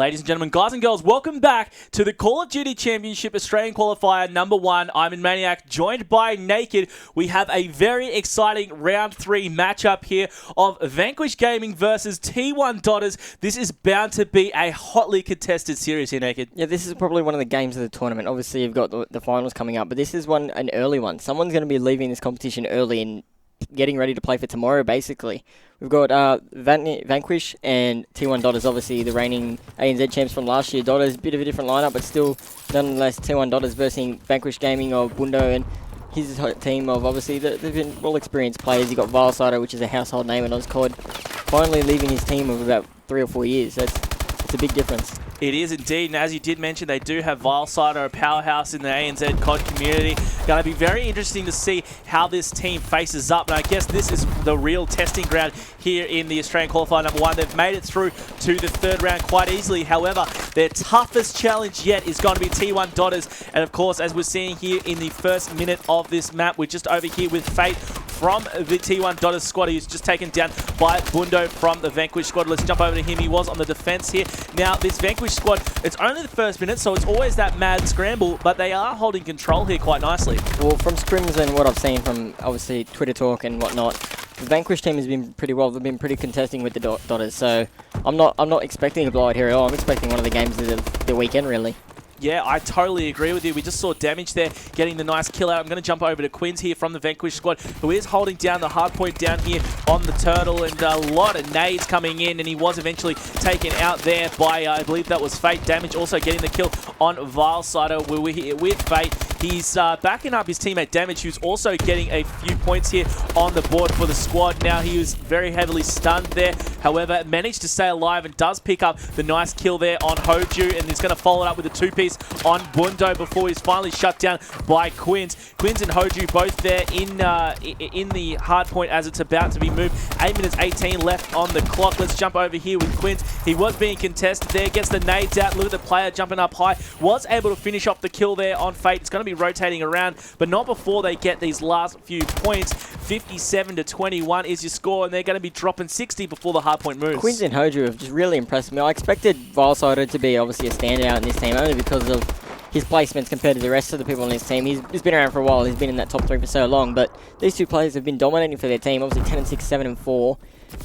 Ladies and gentlemen, guys and girls, welcome back to the Call of Duty Championship Australian Qualifier number 1. I'm in Maniac, joined by Naked. We have a very exciting round 3 matchup here of Vanquish Gaming versus T1 Dotters. This is bound to be a hotly contested series here, Naked. Yeah, this is probably one of the games of the tournament. Obviously, you've got the finals coming up, but this is an early one. Someone's going to be leaving this competition early and getting ready to play for tomorrow, basically. We've got Vanquish and T1 Dotters, obviously the reigning ANZ champs from last year. Dotters, bit of a different lineup, but still, nonetheless, T1 Dotters versus Vanquish Gaming of Bundo and his team of, obviously, they've been well-experienced players. You've got Vilesider, which is a household name in CoD, finally leaving his team of about 3 or 4 years. That's a big difference. It is indeed, and as you did mention, they do have Vilesider, a powerhouse in the ANZ CoD community. Going to be very interesting to see how this team faces up, and I guess this is the real testing ground here in the Australian Qualifier number 1. They've made it through to the 3rd round quite easily. However, their toughest challenge yet is going to be T1 Dotters, and of course, as we're seeing here in the first minute of this map, we're just over here with Fate from the T1 Dotters squad. He's just taken down by Bundo from the Vanquish squad. Let's jump over to him. He was on the defense here. Now, this Vanquish squad, it's only the first minute, so it's always that mad scramble, but they are holding control here quite nicely. Well, from scrims and what I've seen from, obviously, Twitter talk and whatnot, the Vanquish team has been pretty well. They've been pretty contesting with the Dotters, so I'm not expecting a blowout here at all. I'm expecting one of the games of the weekend, really. Yeah, I totally agree with you. We just saw Damage there getting the nice kill out. I'm going to jump over to Quins here from the Vanquish squad, who is holding down the hard point down here on the Turtle, and a lot of nades coming in, and he was eventually taken out there by, I believe that was Fate. Damage also getting the kill on Vilesider. We're here with Fate. He's backing up his teammate Damage, who's also getting a few points here on the board for the squad. Now, he was very heavily stunned there. However, managed to stay alive and does pick up the nice kill there on Hoju, and he's going to follow it up with a 2-piece on Bundo before he's finally shut down by Quins. Quins and Hoju both there in the hard point as it's about to be moved. 8 minutes 18 left on the clock. Let's jump over here with Quins. He was being contested there, gets the nades out. Look at the player jumping up high. Was able to finish off the kill there on Fate. It's going to be rotating around, but not before they get these last few points. 57-21 is your score, and they're going to be dropping 60 before the hard point moves. Quins and Hoju have just really impressed me. I expected Vilesider to be obviously a standout in this team, only because of his placements compared to the rest of the people on his team. He's been around for a while. He's been in that top 3 for so long, but these two players have been dominating for their team. Obviously 10-6, 7-4.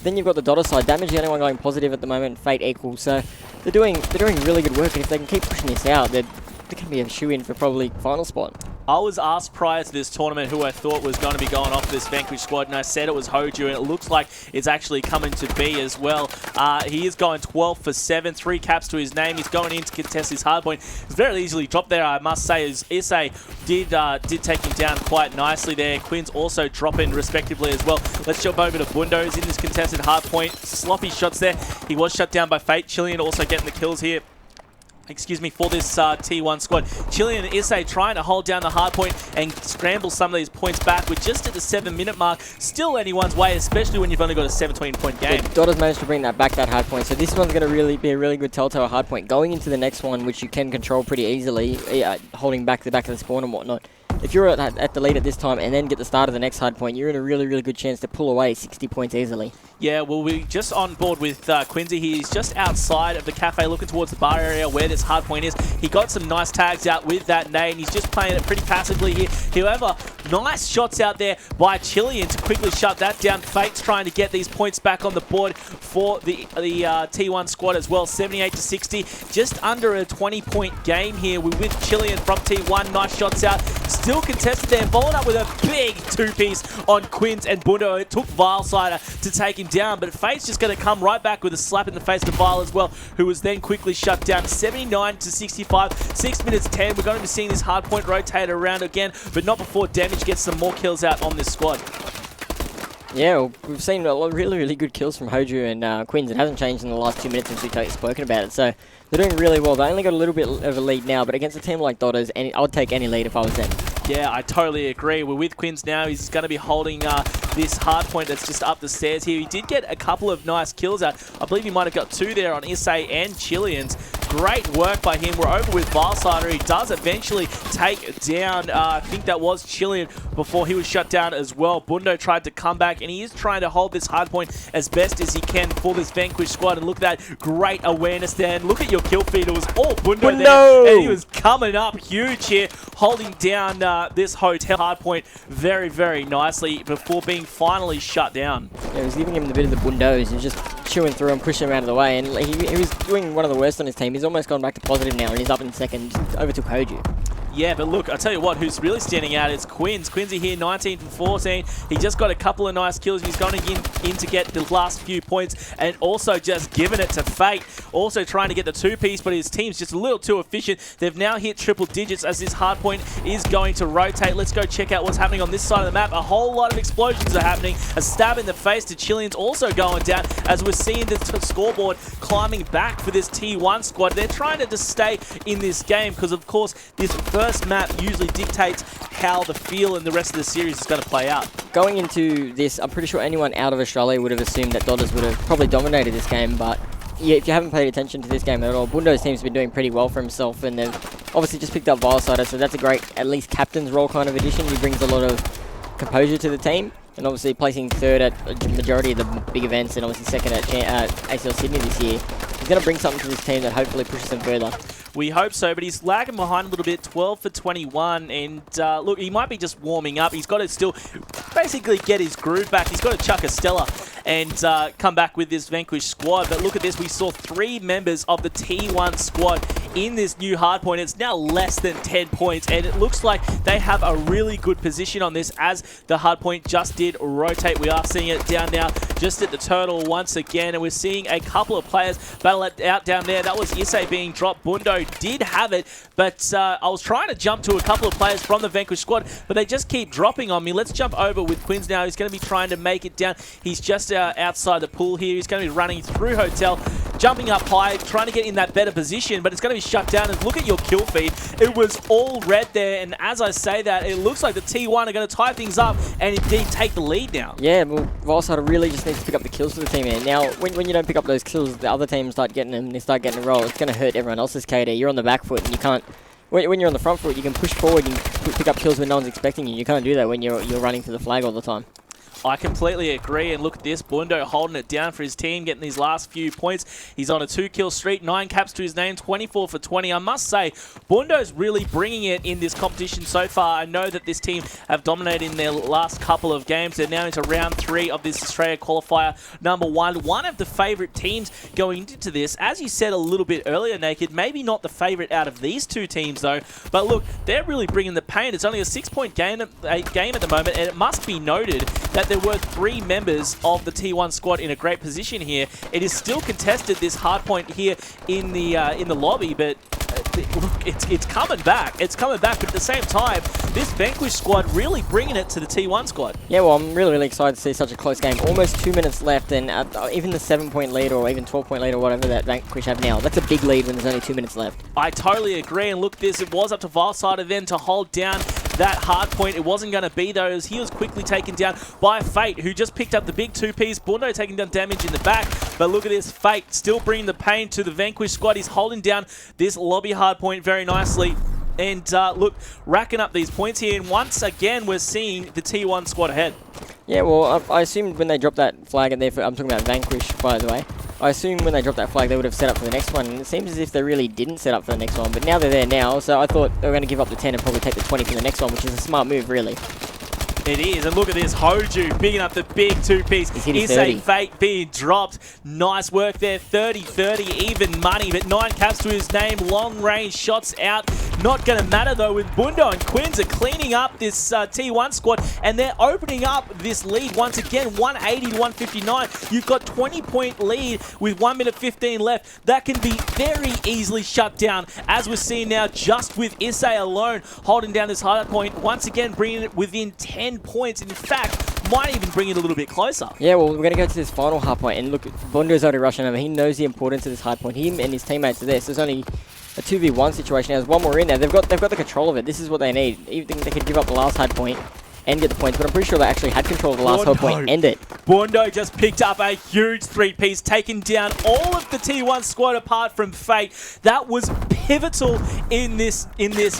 Then you've got the Dotter side. Damage, the only one going positive at the moment. Fate equal. So they're doing really good work, and if they can keep pushing this out, they're going to be a shoe-in for probably final spot. I was asked prior to this tournament who I thought was going to be going off this Vanquish squad, and I said it was Hoju, and it looks like it's actually coming to be as well. He is going 12 for 7, 3 caps to his name. He's going in to contest his hard point. It's very easily dropped there, I must say, as Issei did take him down quite nicely there. Quins also dropping respectively as well. Let's jump over to Bundo's in this contested hard point. Sloppy shots there. He was shut down by Fate. Chilean also getting the kills here. Excuse me, for this T1 squad. Chilean and Issei trying to hold down the hard point and scramble some of these points back. We're just at the 7-minute mark. Still anyone's way, especially when you've only got a 17-point game. Yeah, Dotters managed to bring that back, that hard point. So this one's going to really be a really good telltale hard point. Going into the next one, which you can control pretty easily, holding back the back of the spawn and whatnot. If you're at the lead at this time and then get the start of the next hard point, you're in a really good chance to pull away 60 points easily. Yeah, well, we're just on board with Quincy. He's just outside of the cafe looking towards the bar area where this hard point is. He got some nice tags out with that nade, and he's just playing it pretty passively here. However, nice shots out there by Chilean to quickly shut that down. Fate's trying to get these points back on the board for the T1 squad as well. 78-60, just under a 20-point game here. We're with Chilean from T1. Nice shots out. Still contested there, followed up with a big 2-piece on Quins and Bundo. It took Vilesider to take him down, but Fate's just going to come right back with a slap in the face to Vile as well, who was then quickly shut down. 79-65, 6 minutes 10. We're going to be seeing this hard point rotate around again, but not before Damage gets some more kills out on this squad. Yeah, well, we've seen a lot of really good kills from Hoju and Quins. It hasn't changed in the last 2 minutes since we've spoken about it, so they're doing really well. They only got a little bit of a lead now, but against a team like Dotters, I'd take any lead if I was them. Yeah, I totally agree. We're with Quins now. He's going to be holding this hard point that's just up the stairs here. He did get a couple of nice kills out. I believe he might have got 2 there on Issei and Chilean's. great work by him. We're over with Vilesider. He does eventually take down, I think that was Chilean before he was shut down as well. Bundo tried to come back, and he is trying to hold this hard point as best as he can for this Vanquish squad. And look at that great awareness there. And look at your kill feed. It was all Bundo there. And he was coming up huge here, holding down this hotel hard point very, very nicely before being finally shut down. Yeah, he was giving him the bit of the bundos and just chewing through and pushing him out of the way. And he was doing one of the worst on his team. He's almost gone back to positive now, and he's up in second, overtook Hoju. Yeah, but look, I'll tell you what, who's really standing out is Quins. Quincy here, 19 from 14. He just got a couple of nice kills. He's going in to get the last few points and also just giving it to Fate. Also trying to get the two-piece, but his team's just a little too efficient. They've now hit triple digits as this hard point is going to rotate. Let's go check out what's happening on this side of the map. A whole lot of explosions are happening. A stab in the face to Chileans also going down as we're seeing the scoreboard climbing back for this T1 squad. They're trying to just stay in this game because, of course, this first map usually dictates how the feel in the rest of the series is going to play out. Going into this, I'm pretty sure anyone out of Australia would have assumed that Dodgers would have probably dominated this game, but yeah, if you haven't paid attention to this game at all, Bundo's team's been doing pretty well for himself, and they've obviously just picked up Vilesider, so that's a great, at least captain's role kind of addition. He brings a lot of composure to the team, and obviously placing third at a majority of the big events, and obviously second at ACL Sydney this year. He's going to bring something to this team that hopefully pushes them further. We hope so, but he's lagging behind a little bit, 12 for 21, and look, he might be just warming up. He's got to still basically get his groove back. He's got to chuck a Stella and come back with this Vanquish squad. But look at this, we saw 3 members of the T1 squad in this new hardpoint. It's now less than 10 points, and it looks like they have a really good position on this as the hardpoint just did rotate. We are seeing it down now just at the turtle once again, and we're seeing a couple of players battle it out down there. That was Issei being dropped. Bundo did have it, but I was trying to jump to a couple of players from the Vanquish squad, but they just keep dropping on me. Let's jump over with Quins now. He's going to be trying to make it down. He's just outside the pool here. He's going to be running through hotel, jumping up high, trying to get in that better position, but it's going to be shut down. And look at your kill feed. It was all red there, and as I say that, it looks like the T1 are going to tie things up and indeed take the lead now. Yeah, well, Vilesider really just needs to pick up the kills for the team here. Now, when you don't pick up those kills, the other teams start getting them, and they start getting a roll. It's going to hurt everyone else's KD. You're on the back foot, and you can't... When you're on the front foot, you can push forward and pick up kills when no one's expecting you. You can't do that when you're running for the flag all the time. I completely agree, and look at this, Bundo holding it down for his team, getting these last few points. He's on a 2-kill streak, 9 caps to his name, 24 for 20. I must say, Bundo's really bringing it in this competition so far. I know that this team have dominated in their last couple of games. They're now into round 3 of this Australia qualifier #1. One of the favourite teams going into this, as you said a little bit earlier, Naked, maybe not the favourite out of these two teams though, but look, they're really bringing the pain. It's only a 6-point game at the moment, and it must be noted that there were 3 members of the T1 squad in a great position here. It is still contested, this hard point here in the lobby, but look, it's coming back. It's coming back, but at the same time, this Vanquish squad really bringing it to the T1 squad. Yeah, well, I'm really, really excited to see such a close game. Almost 2 minutes left, and even the 7-point lead or even 12-point lead or whatever that Vanquish have now, that's a big lead when there's only 2 minutes left. I totally agree, and look at this. It was up to Vilesider then to hold down that hard point. It wasn't going to be though, as he was quickly taken down by Fate, who just picked up the big 2-piece. Bundo taking down damage in the back, but look at this, Fate still bringing the pain to the Vanquish squad. He's holding down this lobby hard point very nicely, and look, racking up these points here, and once again we're seeing the T1 squad ahead. Yeah, well, I assumed when they dropped that flag, and I'm talking about Vanquish, by the way, I assume when they dropped that flag they would have set up for the next one, and it seems as if they really didn't set up for the next one, but now they're there now, so I thought they were going to give up the 10 and probably take the 20 for the next one, which is a smart move, really. It is, and look at this, Hoju picking up the big 2-piece. Issei Fate being dropped. Nice work there, 30-30, even money, but 9 caps to his name, long-range shots out. Not going to matter though, with Bundo and Quins are cleaning up this T1 squad, and they're opening up this lead once again, 180 to 159. You've got 20-point lead with 1 minute 15 left. That can be very easily shut down, as we're seeing now just with Issei alone holding down this hard point, once again bringing it within 10 points. In fact, might even bring it a little bit closer. Yeah, well, we're going to go to this final hard point, and look, Bundo's already rushing over. He knows the importance of this hard point. Him and his teammates are there, so there's only a 2v1 situation. There's one more in there. They've got the control of it. This is what they need. Even they could give up the last hard point, and get the points, but I'm pretty sure they actually had control of the last hard point. End it. Bundo just picked up a huge 3-piece, taking down all of the T1 squad apart from Fate. That was pivotal in this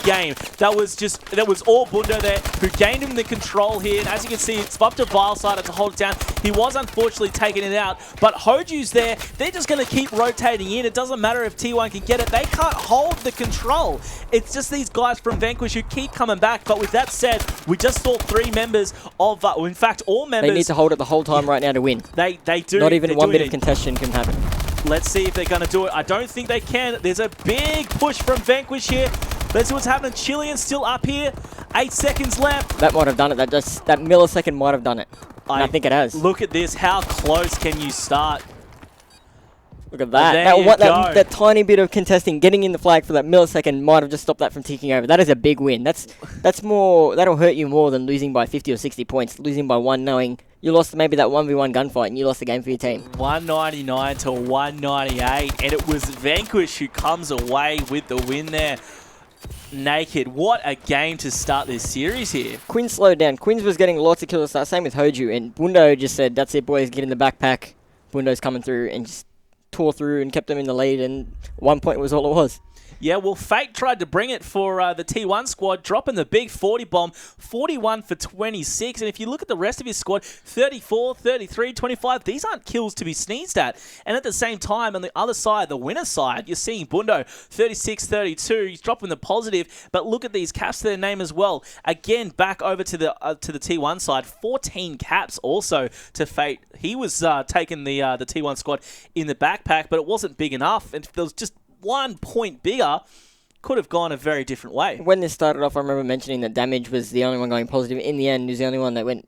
game. That was all Bundo there who gained him the control here. And as you can see, it's up to Vilesider to hold it down. He was unfortunately taking it out, but Hoju's there. They're just going to keep rotating in. It doesn't matter if T1 can get it. They can't hold the control. It's just these guys from Vanquish who keep coming back. But with that said, we just saw 3 members of, in fact, all members. They need to hold it the whole time right now to win. They do. Not even one bit of contention can happen. Let's see if they're going to do it. I don't think they can. There's a big push from Vanquish here. Let's see what's happening. Chilean's still up here. 8 seconds left. That might have done it. That millisecond might have done it. I think it has. Look at this. How close can you start? Look at that. That tiny bit of contesting, getting in the flag for that millisecond might have just stopped that from ticking over. That is a big win. That's more. That'll hurt you more than losing by 50 or 60 points. Losing by 1, knowing you lost maybe that 1v1 gunfight and you lost the game for your team. 199 to 198, and it was Vanquish who comes away with the win there. Naked. What a game to start this series here. Quinn slowed down. Quinn's was getting lots of kills to start. Same with Hoju, and Bundo just said, "That's it, boys. Get in the backpack." Bundo's coming through and just tore through and kept them in the lead, and 1 point was all it was. Yeah, well, Fate tried to bring it for the T1 squad, dropping the big 40 bomb, 41 for 26. And if you look at the rest of his squad, 34, 33, 25, these aren't kills to be sneezed at. And at the same time, on the other side, the winner side, you're seeing Bundo, 36, 32. He's dropping the positive, but look at these caps to their name as well. Again, back over to the T1 side, 14 caps also to Fate. He was taking the T1 squad in the backpack, but it wasn't big enough. And there was just 1 point bigger, could have gone a very different way. When this started off, I remember mentioning that Damage was the only one going positive. In the end, he was the only one that went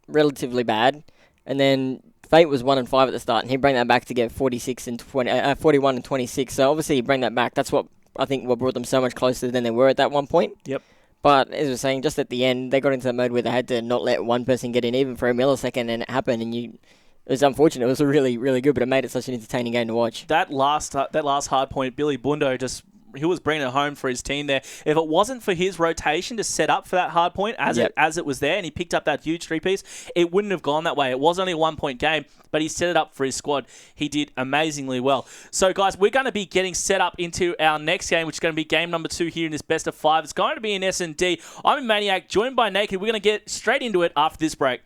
relatively bad. And then Fate was 1 and 5 at the start, and he brought that back to get 41 and 26. So obviously he brought that back. That's what brought them so much closer than they were at that 1 point. Yep. But as I was saying, just at the end, they got into that mode where they had to not let one person get in, even for a millisecond, and it happened. And it was unfortunate. It was really, really good, but it made it such an entertaining game to watch. That last hard point, Billy Bundo he was bringing it home for his team there. If it wasn't for his rotation to set up for that hard point as it was there, and he picked up that huge 3-piece, it wouldn't have gone that way. It was only a 1 point game, but he set it up for his squad. He did amazingly well. So, guys, we're going to be getting set up into our next game, which is going to be game number 2 here in this best of 5. It's going to be in S&D. I'm Maniac, joined by Naked. We're going to get straight into it after this break.